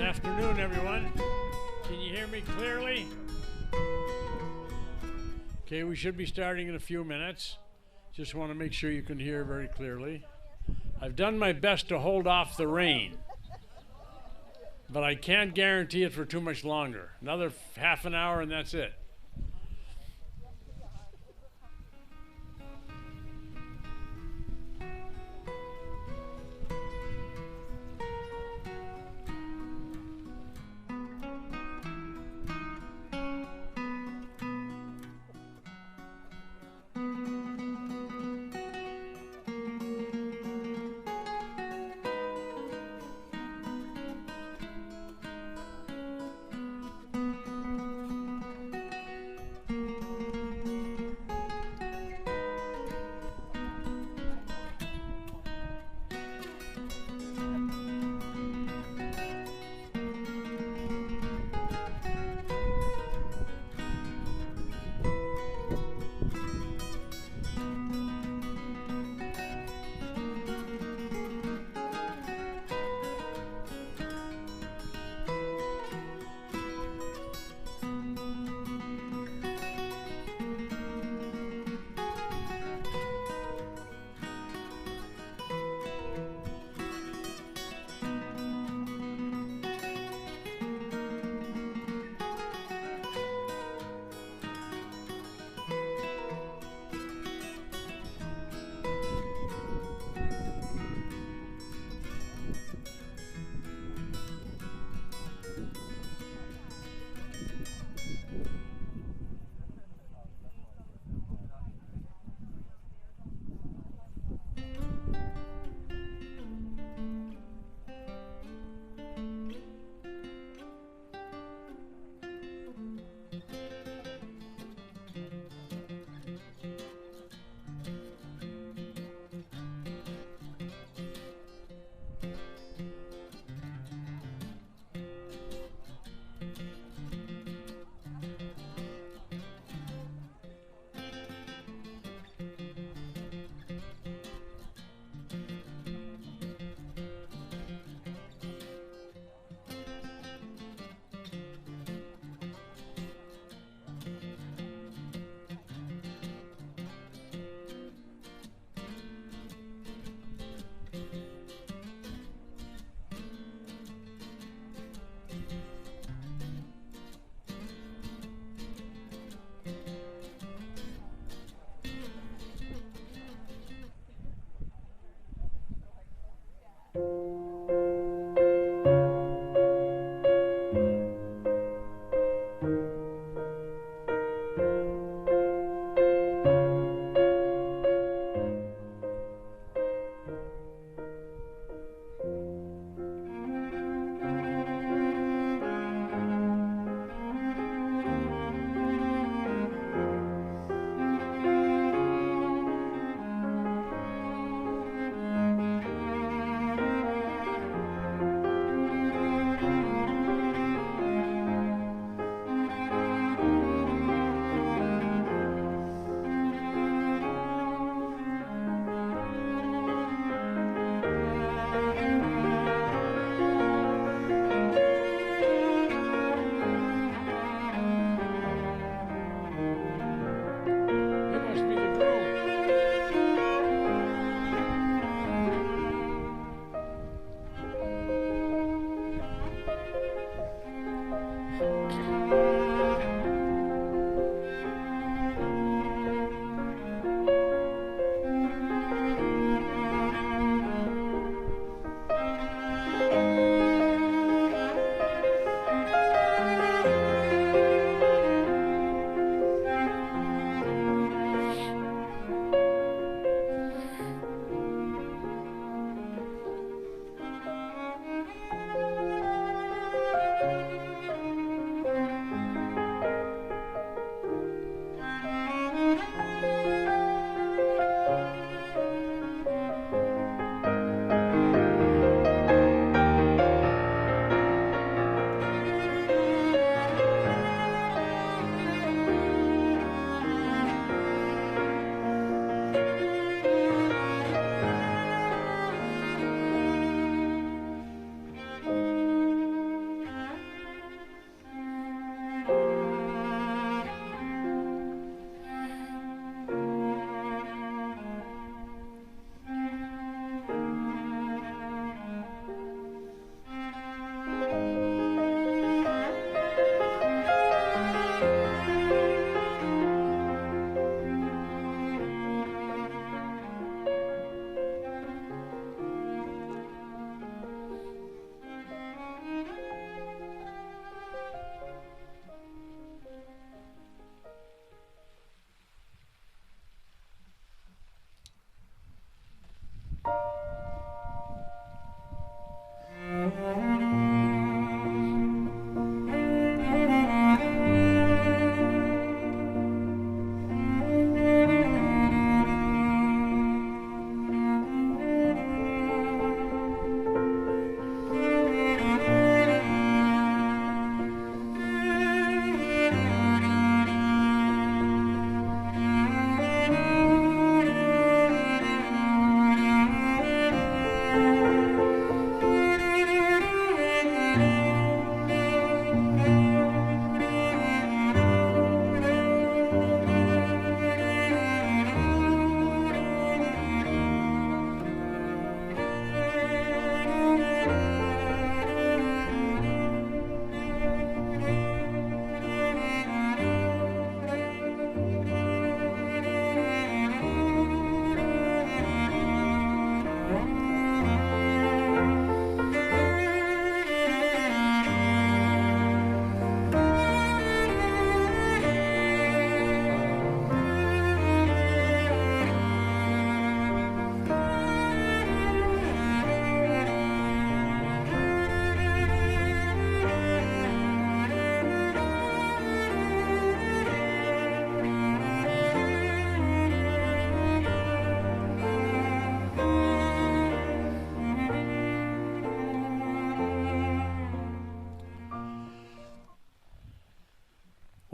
Afternoon, everyone. Can you hear me clearly? Okay, we should be starting in a few minutes. Just want to make sure you can hear very clearly. I've done my best to hold off the rain, but I can't guarantee it for too much longer. Another half an hour and that's it.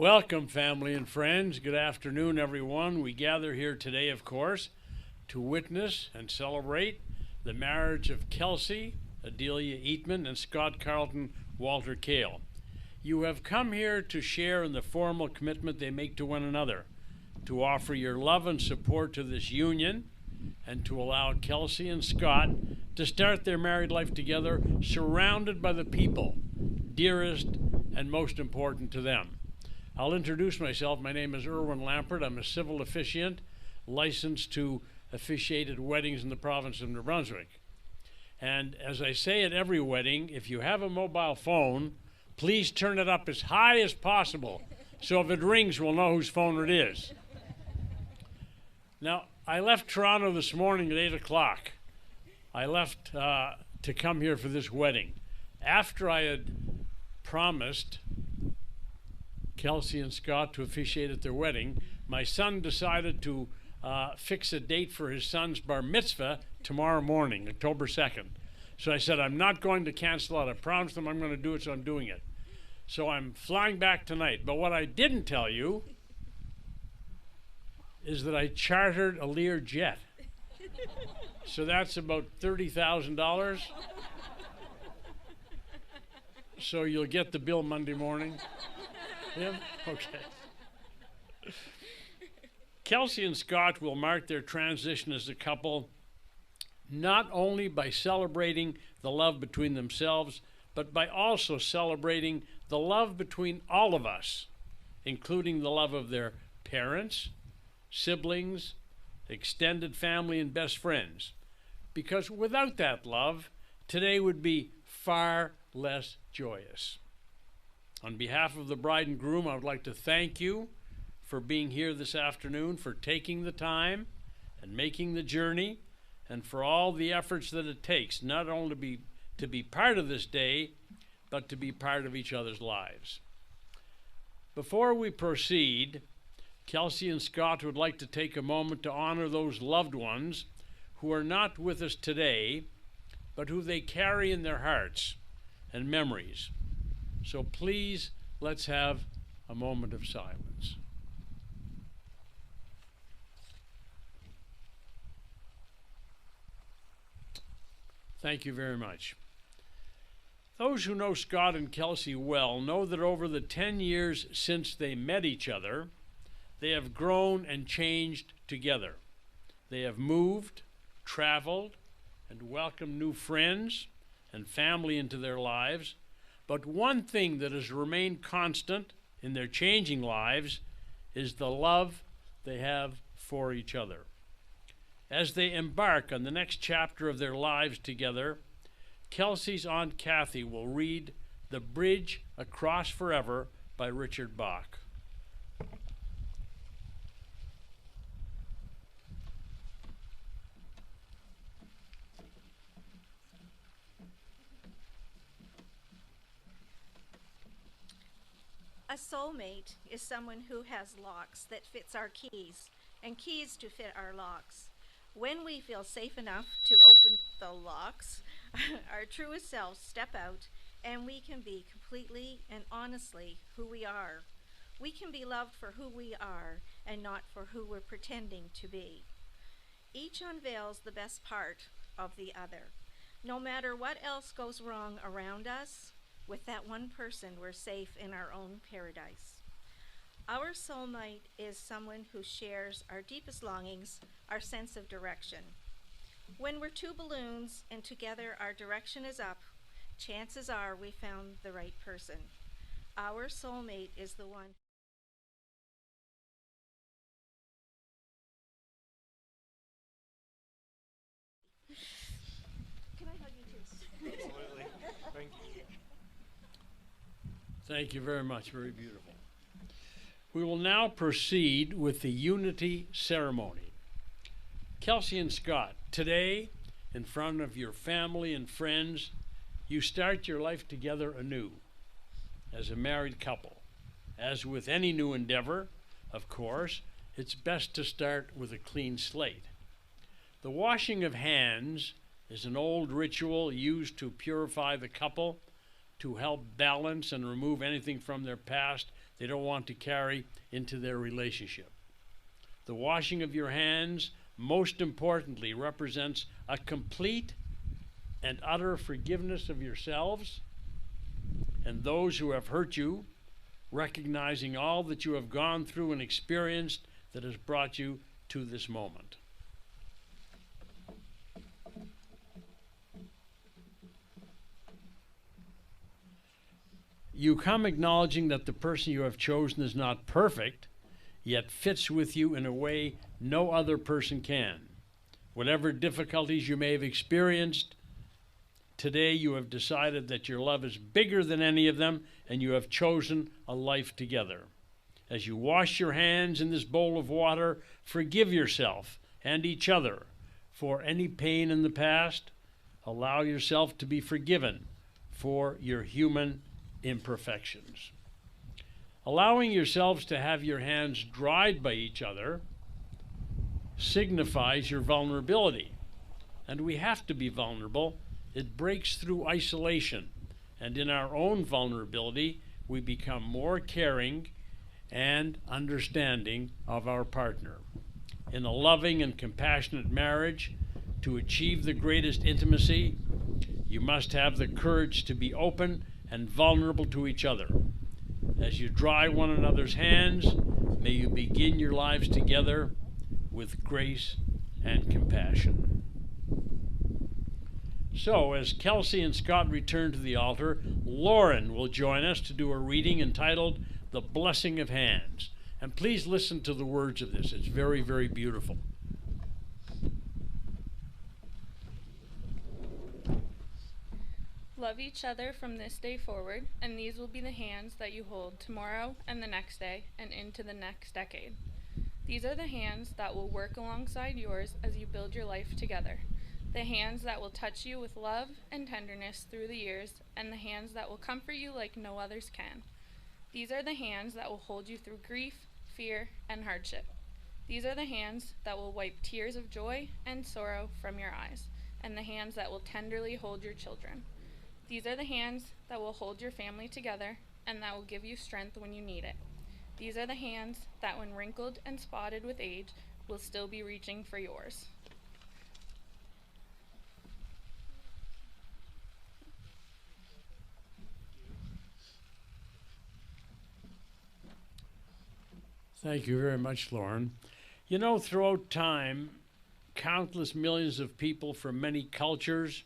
Welcome, family and friends. Good afternoon, everyone. We gather here today, of course, to witness and celebrate the marriage of Kelsey Eatmon and Scott Carlton Walter Cale. You have come here to share in the formal commitment they make to one another, to offer your love and support to this union, and to allow Kelsey and Scott to start their married life together, surrounded by the people dearest and most important to them. I'll introduce myself. My name is Erwin Lampert. I'm a civil officiant licensed to officiate at weddings in the province of New Brunswick. And as I say at every wedding, if you have a mobile phone, please turn it up as high as possible so if it rings, we'll know whose phone it is. Now, I left Toronto this morning at 8 o'clock. I left to come here for this wedding. After I had promised Kelsey and Scott to officiate at their wedding, my son decided to fix a date for his son's bar mitzvah tomorrow morning, October 2nd. So I said, I'm not going to cancel out. I promised them I'm going to do it, so I'm doing it. So I'm flying back tonight. But what I didn't tell you is that I chartered a Lear jet. So that's about $30,000. So you'll get the bill Monday morning. Yeah? Okay. Kelsey and Scott will mark their transition as a couple not only by celebrating the love between themselves, but by also celebrating the love between all of us, including the love of their parents, siblings, extended family, and best friends. Because without that love, today would be far less joyous. On behalf of the bride and groom, I would like to thank you for being here this afternoon, for taking the time and making the journey, and for all the efforts that it takes, not only to be part of this day, but to be part of each other's lives. Before we proceed, Kelsey and Scott would like to take a moment to honor those loved ones who are not with us today, but who they carry in their hearts and memories. So please, let's have a moment of silence. Thank you very much. Those who know Scott and Kelsey well know that over the 10 years since they met each other, they have grown and changed together. They have moved, traveled, and welcomed new friends and family into their lives. But one thing that has remained constant in their changing lives is the love they have for each other. As they embark on the next chapter of their lives together, Kelsey's Aunt Kathy will read The Bridge Across Forever by Richard Bach. A soulmate is someone who has locks that fits our keys and keys to fit our locks. When we feel safe enough to open the locks, our truest selves step out and we can be completely and honestly who we are. We can be loved for who we are and not for who we're pretending to be. Each unveils the best part of the other. No matter what else goes wrong around us, with that one person, we're safe in our own paradise. Our soulmate is someone who shares our deepest longings, our sense of direction. When we're two balloons and together our direction is up, chances are we found the right person. Our soulmate is the one. Can I hug you too? Absolutely. Thank you. Thank you very much. Very beautiful. We will now proceed with the unity ceremony. Kelsey and Scott, today, in front of your family and friends, you start your life together anew as a married couple. As with any new endeavor, of course, it's best to start with a clean slate. The washing of hands is an old ritual used to purify the couple, to help balance and remove anything from their past they don't want to carry into their relationship. The washing of your hands, most importantly, represents a complete and utter forgiveness of yourselves and those who have hurt you, recognizing all that you have gone through and experienced that has brought you to this moment. You come acknowledging that the person you have chosen is not perfect, yet fits with you in a way no other person can. Whatever difficulties you may have experienced, today you have decided that your love is bigger than any of them, and you have chosen a life together. As you wash your hands in this bowl of water, forgive yourself and each other for any pain in the past. Allow yourself to be forgiven for your human imperfections. Allowing yourselves to have your hands dried by each other signifies your vulnerability. And we have to be vulnerable. It breaks through isolation. And in our own vulnerability, we become more caring and understanding of our partner. In a loving and compassionate marriage, to achieve the greatest intimacy, you must have the courage to be open and vulnerable to each other. As you dry one another's hands, may you begin your lives together with grace and compassion. So, as Kelsey and Scott return to the altar, Lauren will join us to do a reading entitled The Blessing of Hands. And please listen to the words of this. It's very, very beautiful. Love each other from this day forward, and these will be the hands that you hold tomorrow and the next day and into the next decade. These are the hands that will work alongside yours as you build your life together. The hands that will touch you with love and tenderness through the years, and the hands that will comfort you like no others can. These are the hands that will hold you through grief, fear, and hardship. These are the hands that will wipe tears of joy and sorrow from your eyes, and the hands that will tenderly hold your children. These are the hands that will hold your family together and that will give you strength when you need it. These are the hands that, when wrinkled and spotted with age, will still be reaching for yours. Thank you very much, Lauren. You know, throughout time, countless millions of people from many cultures,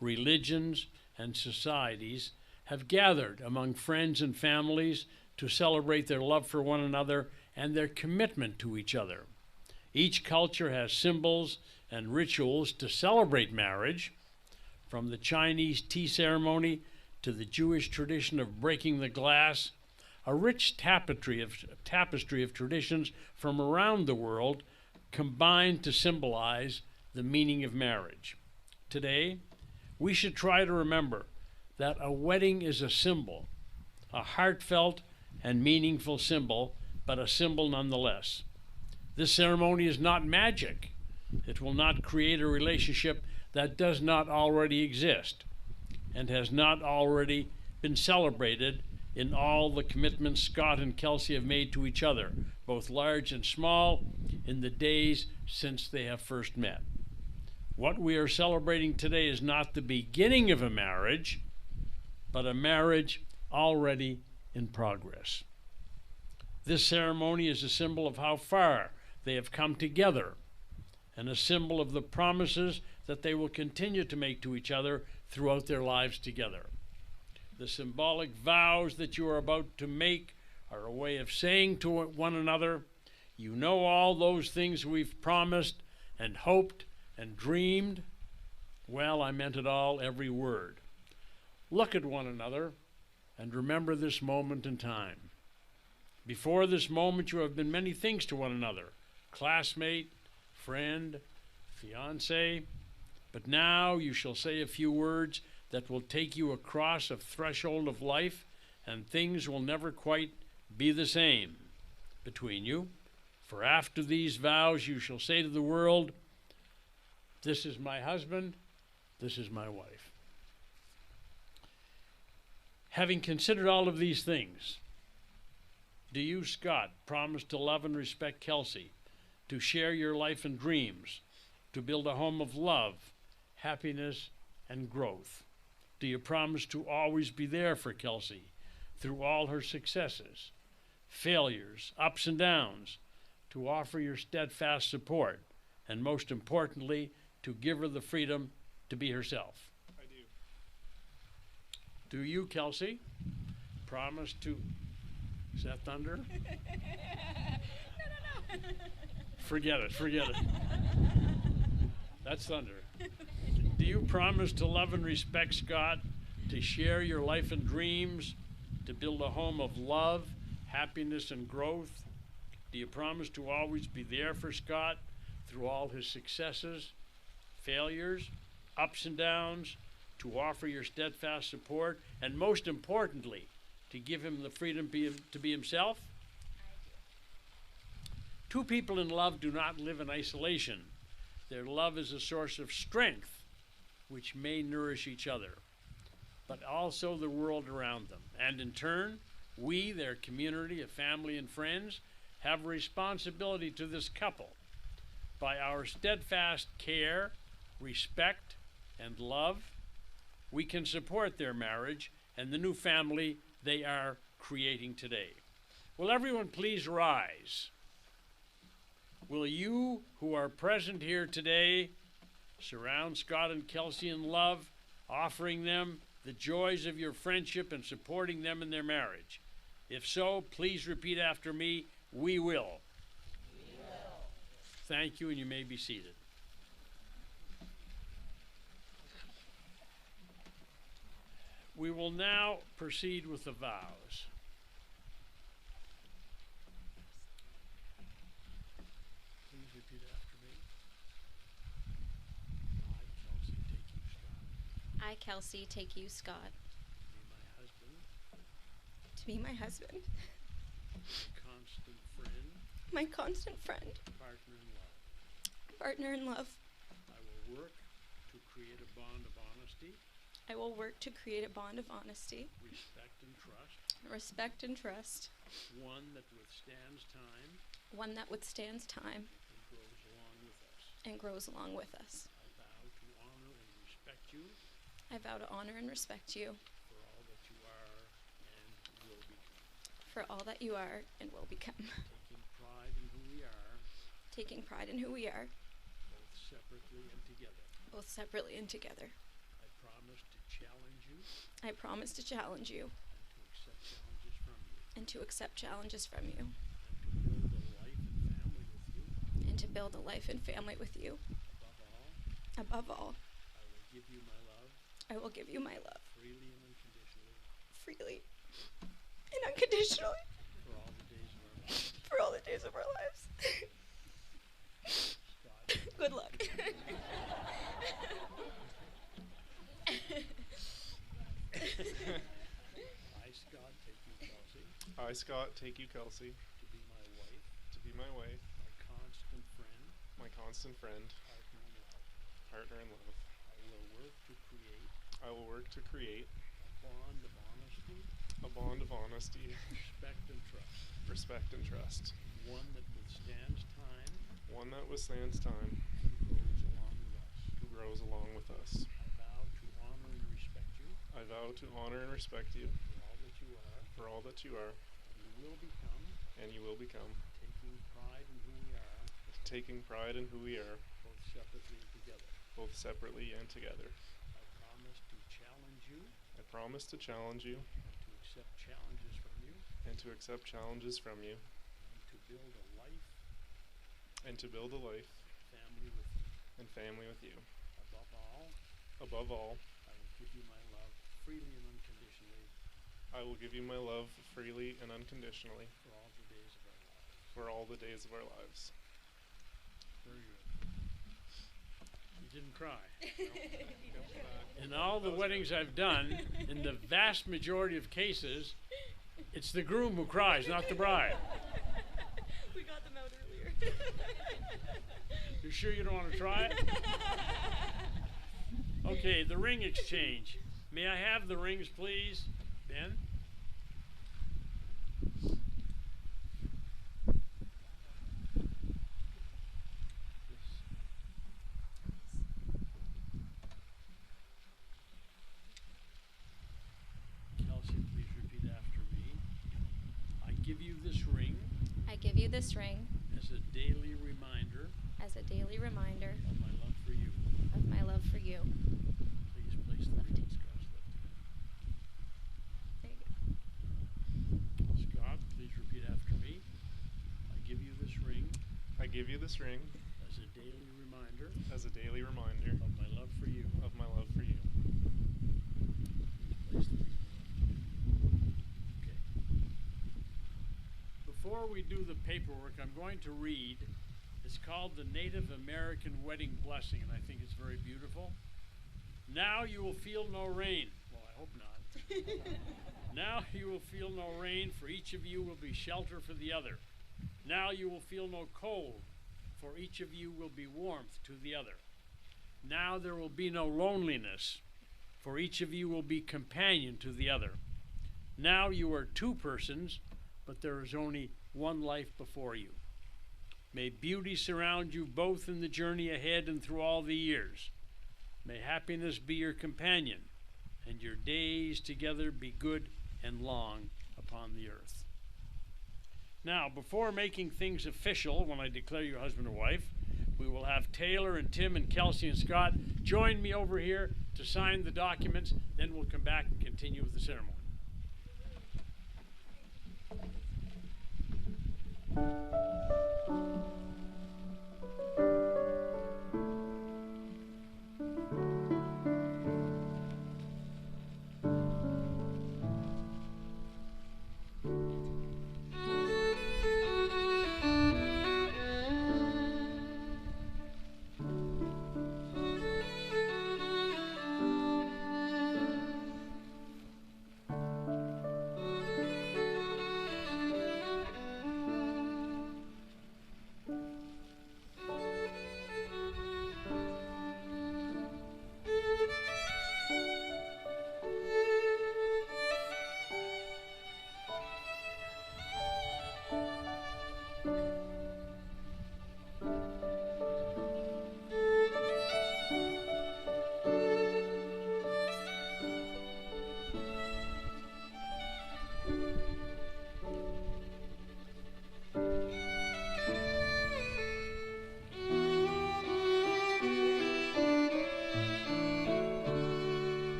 religions, and societies have gathered among friends and families to celebrate their love for one another and their commitment to each other. Each culture has symbols and rituals to celebrate marriage, from the Chinese tea ceremony to the Jewish tradition of breaking the glass, a rich tapestry of traditions from around the world combined to symbolize the meaning of marriage. Today, we should try to remember that a wedding is a symbol, a heartfelt and meaningful symbol, but a symbol nonetheless. This ceremony is not magic. It will not create a relationship that does not already exist and has not already been celebrated in all the commitments Scott and Kelsey have made to each other, both large and small, in the days since they have first met. What we are celebrating today is not the beginning of a marriage, but a marriage already in progress. This ceremony is a symbol of how far they have come together and a symbol of the promises that they will continue to make to each other throughout their lives together. The symbolic vows that you are about to make are a way of saying to one another, you know all those things we've promised and hoped and dreamed. Well, I meant it all, every word. Look at one another and remember this moment in time. Before this moment, you have been many things to one another: classmate, friend, fiancé. But now you shall say a few words that will take you across a threshold of life, and things will never quite be the same between you. For after these vows you shall say to the world, this is my husband, this is my wife. Having considered all of these things, Do you, Scott, promise to love and respect Kelsey, to share your life and dreams, to build a home of love, happiness, and growth? Do you promise to always be there for Kelsey through all her successes, failures, ups and downs, to offer your steadfast support, and most importantly, to give her the freedom to be herself? I do. Do you, Kelsey, promise to... Is that thunder? No. Forget it. That's thunder. Do you promise to love and respect Scott, to share your life and dreams, to build a home of love, happiness, and growth? Do you promise to always be there for Scott through all his successes, failures, ups and downs, to offer your steadfast support, and most importantly, to give him the freedom to be himself? Two people in love do not live in isolation. Their love is a source of strength, which may nourish each other, but also the world around them. And in turn, we, their community of family and friends, have a responsibility to this couple. By our steadfast care, respect, and love, we can support their marriage and the new family they are creating today. Will everyone please rise? Will you who are present here today surround Scott and Kelsey in love, offering them the joys of your friendship and supporting them in their marriage? If so, please repeat after me. We will. We will. Thank you, and you may be seated. We will now proceed with the vows. Please repeat after me. I, Kelsey, take you, Scott, to be my husband, constant friend, my constant friend, partner in love. partner in love. I will work to create a bond of honesty, I will work to create a bond of honesty, respect and trust, one that withstands time and grows along with us. and grows along with us. I vow to honor and respect you I vow to honor and respect you for all that you are and will become, for all that you are and will become, taking pride in who we are, taking pride in who we are, both separately and together. both separately and together. I promise to challenge you I promise to challenge you and to accept challenges from you, and to accept challenges from you, and to build a life and family with you. and to build a life and family with you. Above all, Above all, I will give you my love I will give you my love freely and unconditionally freely and unconditionally for all the days of our lives. for all the days of our lives. Scott, Good luck. I, Scott, take you, Kelsey, I, Scott, take you, Kelsey, to be my wife, my constant friend, partner in love. partner in love. I will work to create I will work to create a bond of honesty, respect and trust, one that withstands time, who grows along with us. I vow to honor and respect you I vow to honor and respect you for all that you are for all that you are and you will become, taking pride in who we are, both separately and together. both separately and together. I promise to challenge you I promise to challenge you and to accept challenges from you, and to build a life and to build a life and family with you. Above all, I will give you my love freely and unconditionally I will give you my love freely and unconditionally for all the days of our lives. for all the days of our lives. Very good. You didn't cry. In all the weddings I've done, in the vast majority of cases, it's the groom who cries, not the bride. We got them out earlier. You sure you don't want to try it? Okay, the ring exchange. May I have the rings, please, Ben? you this ring as a daily reminder as a daily reminder of my love for you. of my love for you. Please place the ring in Scott's left There you go. hand. Scott, please repeat after me. I give you this ring I give you this ring as a daily reminder as a daily reminder of my love for you. of my love for you. Please place the ring. Okay. Before we do the paperwork, I'm going to read. It's called the Native American Wedding Blessing, and I think it's very beautiful. Now you will feel no rain. Well, I hope not. Now you will feel no rain, for each of you will be shelter for the other. Now you will feel no cold, for each of you will be warmth to the other. Now there will be no loneliness, for each of you will be companion to the other. Now you are two persons, but there is only one life before you. May beauty surround you both in the journey ahead and through all the years. May happiness be your companion, and your days together be good and long upon the earth. Now, before making things official, when I declare you husband and wife, we will have Taylor and Tim and Kelsey and Scott join me over here to sign the documents. Then we'll come back and continue with the ceremony.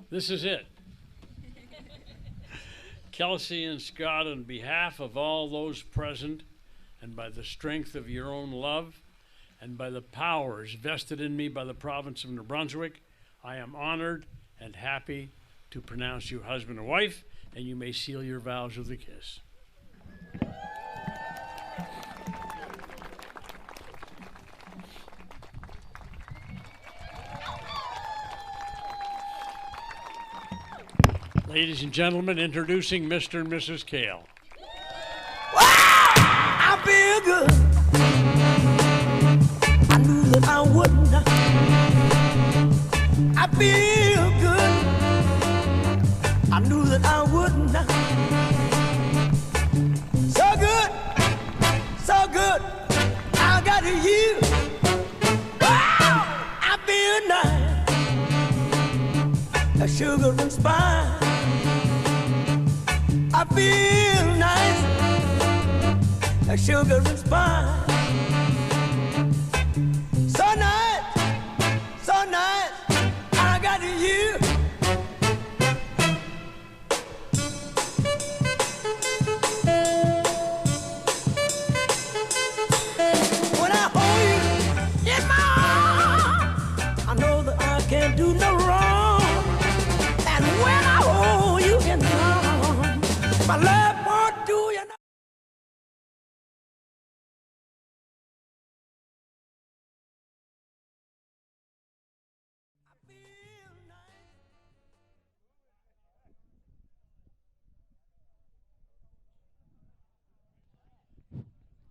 This is it. Kelsey and Scott, on behalf of all those present, and by the strength of your own love, and by the powers vested in me by the province of New Brunswick, I am honored and happy to pronounce you husband and wife, and you may seal your vows with a kiss. Ladies and gentlemen, introducing Mr. and Mrs. Cale. I feel good. I knew that I wouldn't. I feel good. I knew that I would not. So good, so good, I got you. Wow, I feel nice, a sugar and spice. I feel nice, a sugar and spice. So nice, so nice, I got you. When I hold you in my arms, I know that I can't do no wrong. And when I hold you in my arms, my love won't do you no.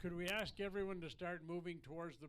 Could we ask everyone to start moving towards the